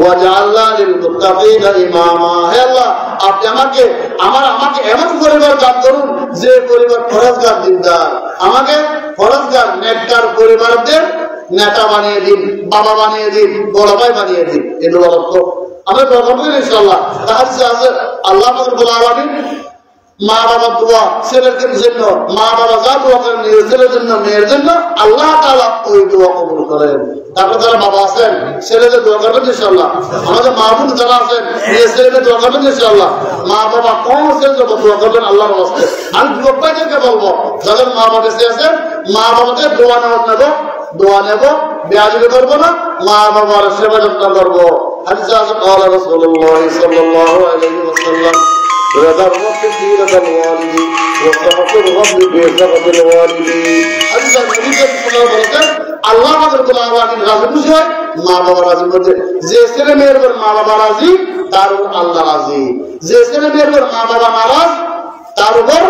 ওয়াজআলনা লিল-মুত্তাকিনা ইমামা। হে আল্লাহ, আপনি আমাকে এমন পরিবার দান করুন যে পরিবার ফরজগার দিনদার, আমাকে ফরজগার নেককার পরিবারদের নেতা বানিয়ে দিন, বাবা বানিয়ে দিন, বড় ভাই বানিয়ে দিন। এই দোয়া করতে আমরা দোয়া করব ইনশাআল্লাহ। হাদিসে আছে আল্লাহ রাব্বুল আলামিন মা বাবার দোয়া ছেলের জন্য, মা বাবা যা দোয়া করেন ছেলের জন্য, মেয়ের জন্য, আল্লাহ তাআলা ওই দোয়া কবুল করেন। তারপর যারা বাবা আছেন ছেলেদের দোয়া করবেন ইনশাআল্লাহ। আমাদের মা বোন যারা আছেন ছেলেদের দোয়া করবেন ইনশাআল্লাহ। মা বাবা কম ছেলে দোয়া করবেন আল্লাহর রাস্তায়। আমি যুবক ভাইদেরকে বলবো যাদের মা বাবা বেঁচে আছেন, মা বাবাদের দোয়া নেব, বেয়াদবি করবো না, মা বাবার সেবা যত্ন করবো। হাদিসে আছে قال رسول الله صلى الله عليه وسلم رضا الرب في رضا الوالد وسخط الرب في سخط الوالد। হাদিসে নবী সাল্লাল্লাহু আলাইহি ওয়াসাল্লাম আল্লাহ রাব্বুল আলামিন রাজি খুশি হয়, মা বাবা রাজি হচ্ছে। যে ছেলে মেয়ের উপর মা বাবা রাজি তার উপর আল্লাহ রাজি, যে ছেলে মেয়ের উপর মা বাবা নারাজ তার উপর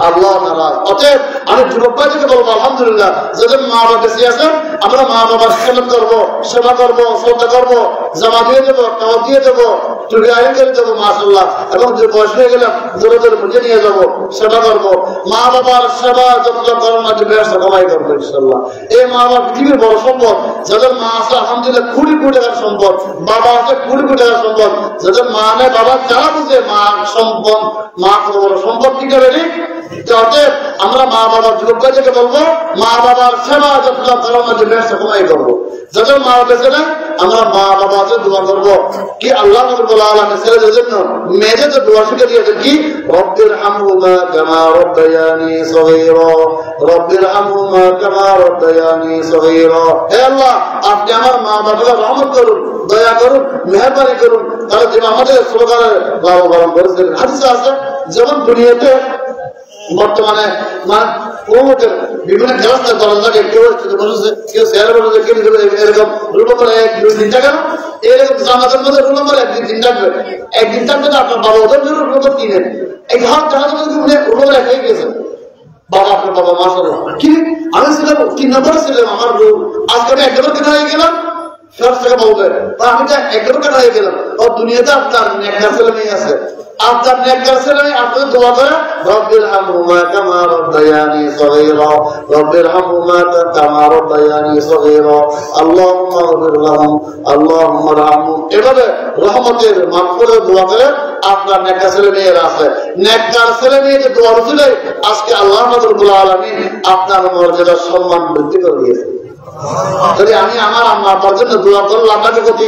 আল্লাহ নারাজ। অতএব আমি যুবক ভাইদেরকে বলবো আলহামদুলিল্লাহ যাদের মা বাবা বেঁচে আছেন আমরা মা বাবার খেদমত করবো, সেবা করবো, শ্রদ্ধা করবো, জামা দিয়ে দেবো, টাকা দিয়ে দেবো, টুপি আইন করে দেবো মাশাআল্লাহ। এবং যে বয়স হয়ে গেলে জোরে জোরে মুখে নিয়ে যাবো, সেবা করবো। মা বাবার সেবা যত্ন করার মাঝে ব্যবসা কমাই করবো ইনশাআল্লাহ। এই মা বাবা পৃথিবীর বড় সম্পদ। যাদের মা আছে আলহামদুলিল্লাহ কোটি কোটি টাকার সম্পদ, বাবা আছে কোটি কোটি টাকার সম্পদ। যাদের মা নেই বাবা যারা বুঝে মা সম্পদ, মা কত বড় সম্পদ কি করে ঠিক। অতএব আমরা মা বাবার যুবক ভাইদেরকে বলবো মা বাবার সেবা যত্ন করার মাঝে ব্যবসা কমাই করবো। যাদের মা বেঁচে না আমরা মা বাবাকে দোয়া করবো কি আল্লাহ রাব্বুল আলামিন ছেলেদের জন্য মেয়েদের দোয়া শিখে দিয়েছেন কি রব্বির হামহুমা কামা রাব্বায়ানি সগীরা, রব্বির হামহুমা কামা রাব্বায়ানি সগীরা। হে আল্লাহ আপনি আমার মা বাবাকে রহমত করুন, দয়া করুন, মেহেরবানি করুন, তারা যে আমাদের ছোটকালে লালন পালন করেছেন। হাদিসে আছে যেমন দুনিয়াতে বর্তমানে বিভিন্ন ব্যবস্থা করা থাকে, কেউ বসেছে, কেউ শেয়ারে বসেছে, কেউ এরকম রুলো করে 1-2 দিন থাকে না, এরকম জামাতের মধ্যে রুলো করে 1-2 দিন থাকবে। একদিন থাকবে না আপনার বাবা ওদের জন্য রুলো করে কিনেন, এই হাত জানাতে রুলো করে খেয়ে গেছে বাবা, আপনার বাবা মাসাল্লাহ কি আমি ছিলাম কিনা করেছিলাম আমার রুল, আজকে আমি একবার কেনা হয়ে গেলাম ফেরত থেকে বলবে আমি তো একবার কেনা হয়ে গেলাম। ও দুনিয়াতে আপনার নেককার ছেলে মেয়ে আছে, আপনার নেককার ছেলে মেয়ে আপনাদের দোয়া করে রব্বির হামহুমা কামা রাব্বায়ানি সগীরা, রব্বির হামহুমা কামা রাব্বায়ানি সগীরা, আল্লাহুম্মা ইগফির লাহুম, আল্লাহুম্মা আরহামহুম। এভাবে রহমতের মাগফিরাতের দোয়া করে আপনার নেককার ছেলে মেয়েরা আছে, নেককার ছেলে মেয়েদের দোয়া রসুলে আজকে আল্লাহ রাব্বুল আলামিন আপনার মর্যাদা সম্মান বৃদ্ধি করে দিয়েছে। যদি আমি আমার আম্মা আব্বার জন্য দোয়া করলাম আপনাকে ক্ষতি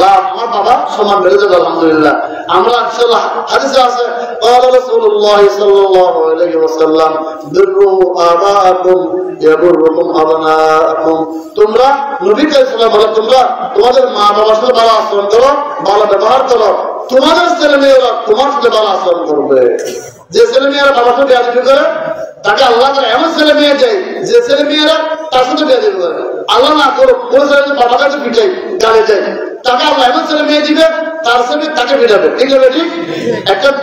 আমার বাবা সমান বেড়ে যাবে আলহামদুলিল্লাহ। আমরা ইনশাআল্লাহ হাদিসে আছে قال رسول الله صلى الله عليه وسلم بروا آباءكم يبركم أبناءكم। তোমরা নবী সাল্লাল্লাহু আলাইহি ওয়াসাল্লাম তোমরা তোমাদের মা বাবার সাথে ভালো আচরণ করো, ভালো ব্যবহার করো, তোমাদের ছেলে মেয়েরা তোমার সাথে ভালো আচরণ করবে। যে ছেলে মেয়েরা বাবার সাথে বেয়াদবি করে তাকে আল্লাহ তাআলা এমন ছেলে মেয়ে দেয় যে ছেলে মেয়েরা তার সাথে বেয়াদবি করে। আল্লাহ না করো কোন ছেলে বাবার কাছে পিটাই গালে যায়, তাকে আল্লাহ এমন ছেলে মেয়ে দিবে তার সাথে তাকে পিটাবে। ঠিক আছে ঠিক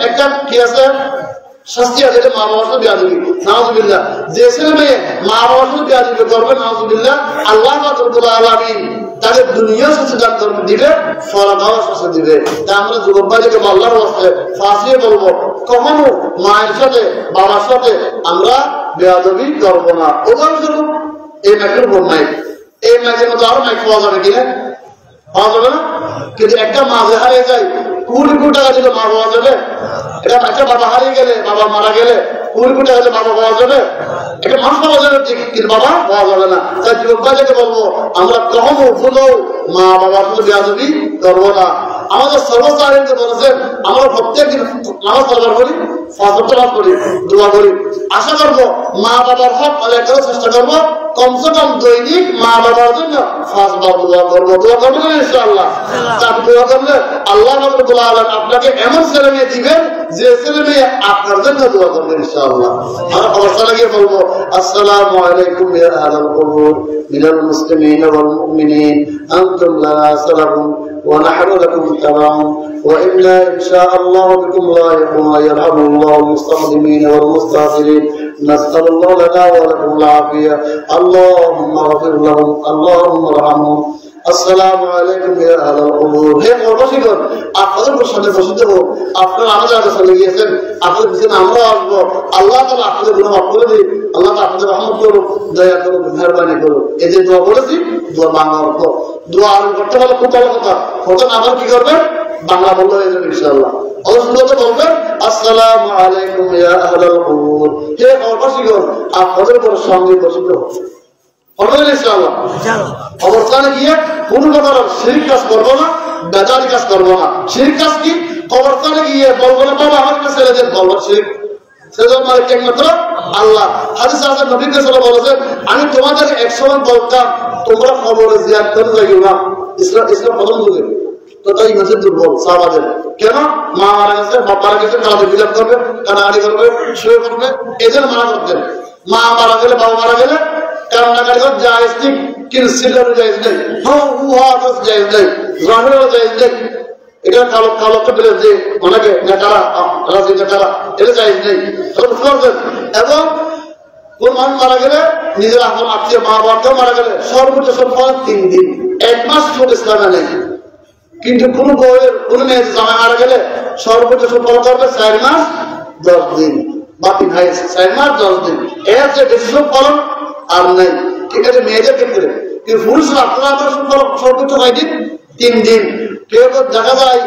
একটা কি আছে শাস্তি আছে, এটা মা বাবার সাথে বেয়াদবি, নাউজুবিল্লাহ। যে ছেলে মেয়ে মা বাবার সাথে বেয়াদবি করবে নাউজুবিল্লাহ, আল্লাহ রাব্বুল আলামিন তাকে দুনিয়া শাস্তি দান দিবে, ফলাফল শাস্তি দিবে। তাই আমরা যুবক ভাইকে আল্লাহর রাস্তায় ফাঁসিয়ে বলবো কখনো মায়ের সাথে বাবার সাথে আমরা বেয়াদবি করবো না। উদাহরণস্বরূপ এই মাইকের উপর মাইক, এই মাইকের মতো আরো মাইক পাওয়া যাবে কিনা? পাওয়া যাবে না। কিন্তু একটা মাঝে হারিয়ে যায় কোটি কোটি টাকা ছিল মা পাওয়া যাবে? এটা একটা বাবা হারিয়ে গেলে, বাবা মারা গেলে কোটি কোটি টাকা বাবা পাওয়া যাবে? একটা মানুষ পাওয়া যাবে কিন্তু বাবা পাওয়া যাবে না। তাই যুবক ভাইকে বলবো আমরা কখনো ভুলেও মা বাবার সাথে বেয়াদবি করবো না। আমাদের সর্বসাধারণকে বলেছেন আমরা প্রত্যেকদিন নামাজ পড়বার করি, ফজর নামাজ পড়ি, দোয়া করি, আশা করবো মা বাবার হক আদায় করার চেষ্টা করবো। কমসে কম দৈনিক মা বাবার জন্য 5 বার দোয়া করবো। দোয়া করবো না ইনশাআল্লাহ? তার দোয়া করলে আল্লাহ রাব্বুল আলামিন আপনাকে এমন ছেলে মেয়ে দিবেন যে ছেলে মেয়ে আপনার জন্য দোয়া করবে ইনশাআল্লাহ। আমরা অবস্থা লাগিয়ে বলবো আসসালামু আলাইকুম ইয়া আহলাল কুবুর মিনাল মুসলিমিন ওয়াল মুমিনিন আনতুম লানা সালামুন ونحن لكم تبع وإنا إن شاء الله بكم لاحقون يرحم الله المستقدمين والمستأخرين نسأل الله لنا ولكم العافية اللهم اغفر لهم اللهم ارحمهم আসসালামু আলাইকুম ইয়া আহলাল কুবুর। হে কবরবাসীগণ, আপনাদের সামনে বসিত হোক, আপনারা আমাদের আগে চলে গিয়েছেন, আপনাদের পিছনে আমরা আসবো। আল্লাহ তাআলা আপনাদের গুনাহ মাফ করে দিন, আল্লাহ তাআলা আপনাদের রহমত করুন, দয়া করুন, মেহেরবানি করুন। এই যে দোয়া বলেছি, দোয়া বাংলা অর্থ, দোয়া আরবি করতে হলে খুব ভালো কথা, প্রথম আবার কি করবেন, বাংলা বললে হয়ে যাবে ইনশাআল্লাহ। অবশ্যই বলবেন আসসালামু আলাইকুম ইয়া আহলাল কুবুর। হে কবরবাসীগণ, আপনাদের উপর সঙ্গে বসিত হোক। কবরস্থানে গিয়ে কোন প্রকার শিরক কাজ করবো না, বেদারি কাজ করবো না। শিরক কাজ কি? কবরস্থানে গিয়ে বলবো না বাবা আমার কাছে ছেড়ে দেন, বলবো শিরক। সেজন্য মালিক একমাত্র আল্লাহ। হাদিস আছে নবী সাল্লাল্লাহু আলাইহি ওয়াসাল্লাম বলেছেন, আমি তোমাদের একসময় বলতাম তোমরা কবরে জিয়ারত করে যাইও না। ইসলাম প্রথম যুগে তো তাই ইমানের দুর্বল সাহাবাদের। কেন? মা মারা গেছে, বাপ মারা গেছে, কালাতে বিলাপ করবে, কানাকানি করবে, শুয়ে করবে, এই জন্য মারা করতেন। মা মারা গেলে, বাবা মারা গেলে কান্নাকাটি করে জায়েজ নেই, কিন্তু সিলের জায়েজ নেই, জায়েজ নেই, জাহিরেরও জায়েজ নেই। এটা কালো কালোকে বলে যে অনেকে নেতারা, রাজি নেতারা, এটা জায়েজ নেই। এবং কোন মানুষ মারা গেলে নিজের আপন আত্মীয় মা বাবাকেও মারা গেলে সর্বোচ্চ সম্পদ 3 দিন, 1 মাস ছোট ইসলামে নেই। কিন্তু কোন বউয়ের কোন মেয়ের জামাই মারা গেলে সর্বোচ্চ সম্পদ করবে 4 মাস 10 দিন, বা 4 মাস 10 দিন। এর যে বেশি পালন আর নেই। ঠিক আছে, মেয়েদের ক্ষেত্রে। কিন্তু পুরুষরা আপনারা আমার সর্বোচ্চ 9 দিন, 3 দিন। কেউ দেখা যায়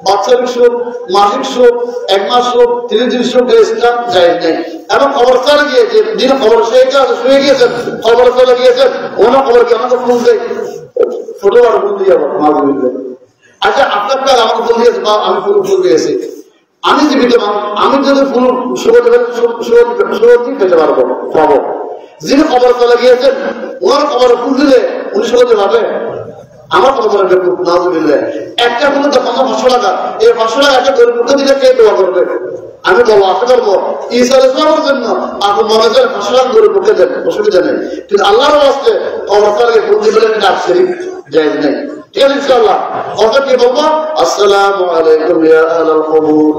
বাৎসরিক সুখ, মাসিক সুখ, 1 মাস সুখ, 30 দিন সুখ, ইসলাম জায়েজ নেই। এবং কবরস্থানে গিয়ে যে দিন খবর শুয়ে গিয়েছেন, কবরস্থানে গিয়েছেন, ওনার খবরকে আমাকে ফোন দেয়, ছোট বড় ফোন দিয়ে যাবো মাঝে বুঝলেন। আচ্ছা আপনার কাজ আমাকে ফোন দিয়েছে বা আমি ফোন দিয়েছি, আমি জীবিত মানুষ, আমি যদি ফোন সুরক্ষিত পেতে পারবো, পাবো। যিনি খবর চলে গিয়েছেন ওনার খবর ফুল দিলে উনি সুরক্ষিত পাবে। আমার কত বড় বেকুব নাউজুবিল্লাহ। একটা ফুল 500 টাকা, এই 500 টাকা একটা গরিবকে দিলে কে দোয়া করবে? আমি বলবো আশা করবো ঈসা আলাইহিস সালামের জন্য আপনি মনে করেন 500 টাকা গরিবকে দেন, অসুবিধা নেই। কিন্তু আল্লাহর রাস্তে কবরস্থানে ফুল দিলে এটা শিরক জায়েজ নেই। ঠিক আছে ইনশাআল্লাহ। কথা কি বলবো? আসসালামু আলাইকুম ইয়া আহলাল কুবুর।